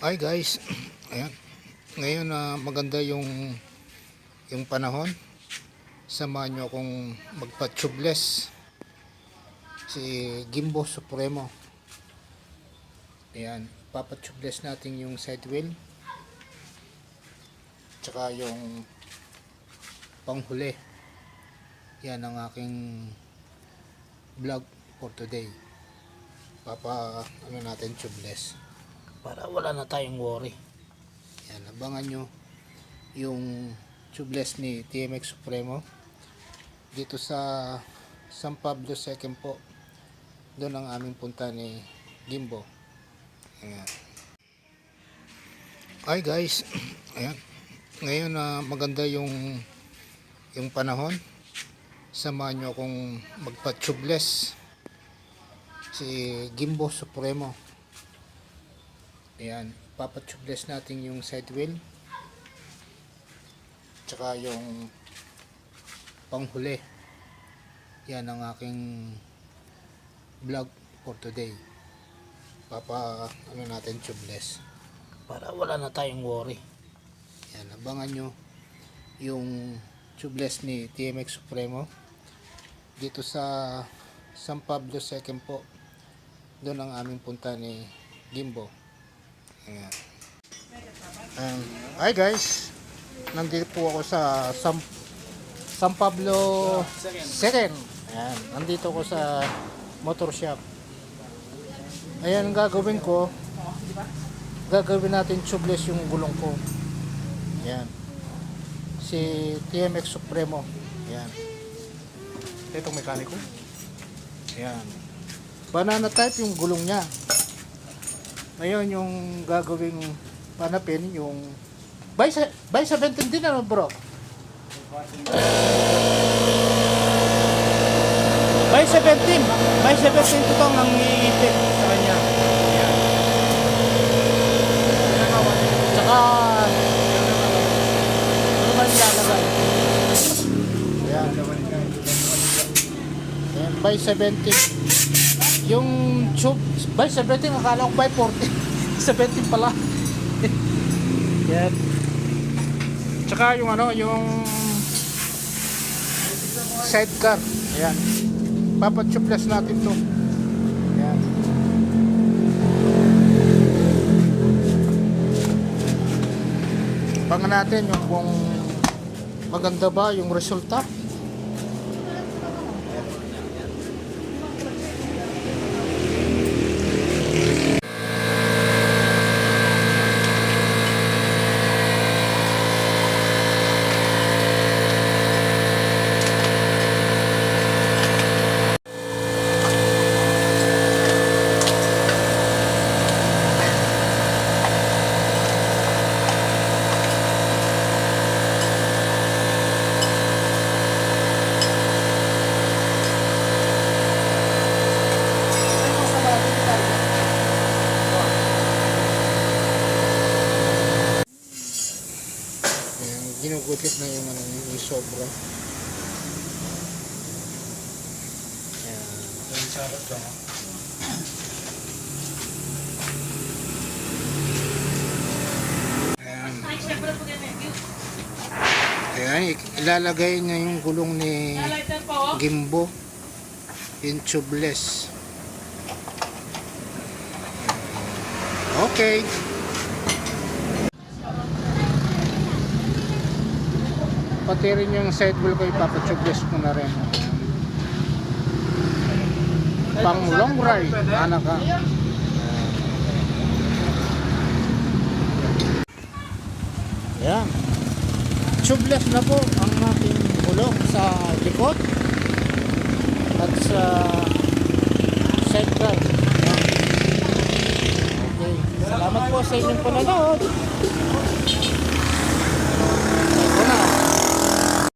Hi guys, ayan. Ngayon maganda yung panahon. Samahan nyo akong magpa-tubeless si Gimbo Supremo. Ayan, papa-tubeless natin yung side wheel tsaka yung panghuli. Yan ang aking vlog for today. Natin tubeless para wala na tayong worry. Yan, abangan nyo yung tubeless ni TMX Supremo dito sa San Pablo II po. Doon ang aming punta ni Gimbo. Ayan. Hi guys, ayan. Ngayon maganda yung panahon. Samahan nyo akong magpa-tubeless si Gimbo Supremo. Ayan, papa-tubeless natin yung side wheel tsaka yung panghuli. Yan ang aking vlog for today. Natin tubeless para wala na tayong worry. Yan, abangan nyo yung tubeless ni TMX Supremo dito sa San Pablo II po. Doon ang aming punta ni Gimbo. Ayan. Hi guys, nandito po ako sa San Pablo II. Ayan, nandito ako sa motor shop. Ayan, gagawin natin tubeless yung gulong ko. Ayan, si TMX Supremo. Ayan, itong mekaniko. Ayan, banana type yung gulong niya. Ngayon yung gagawing panapin yung by 17 din, ano bro? By 17 tutong ang iipit sa kanya. Ayan. Tsaka ano ba nilalagay? Ayan. Ayan, by 17. Yung tube by 17, akala ko by 40. 17 pala. Yan. Tsaka yung yung sidecar. Ayan, papa-tubeless natin to. Ayan. Abangan natin yung kung maganda ba yung resulta. Ginugutit na yung yung sobra. Ayan. Yung sarap lang. Ayan. Ayan, ilalagay na yung gulong ni Gimbo. Yung tubeless. Okay. Pati rin yung side wheel ko ipapatubeless ko na rin. Pang long ride, anak ka. Ayan, tubeless na po ang ating gulong sa likod at sa sidecar. Okay, salamat po sa inyong panonood.